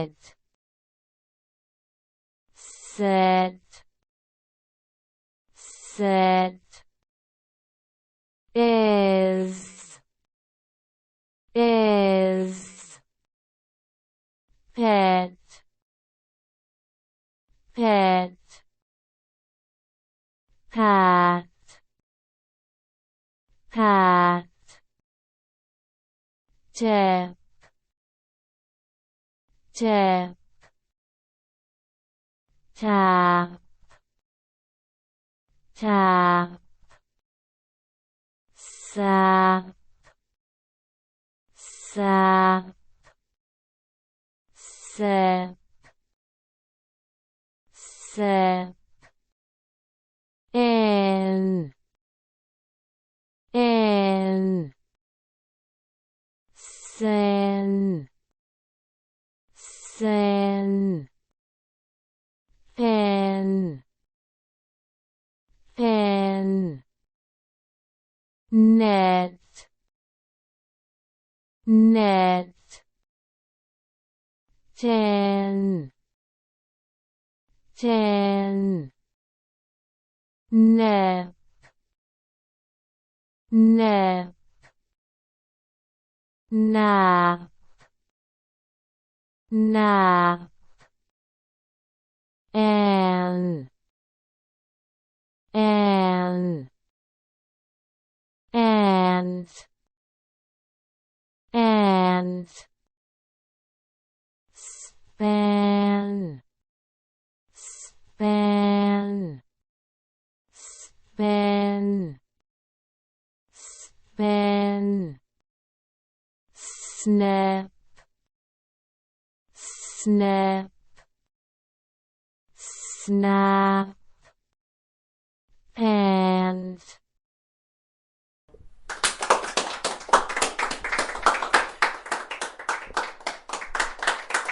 sit, sit, sit, is, pit, pit, pat, pat, tip, tip, tap, tap, sap, sap, sip, sip, in, sin, sin, pin, pin, knit, knit, tin, tin, nip, nip, nap, nap, and, and, span, span, spin, spin, snip, snip, snap,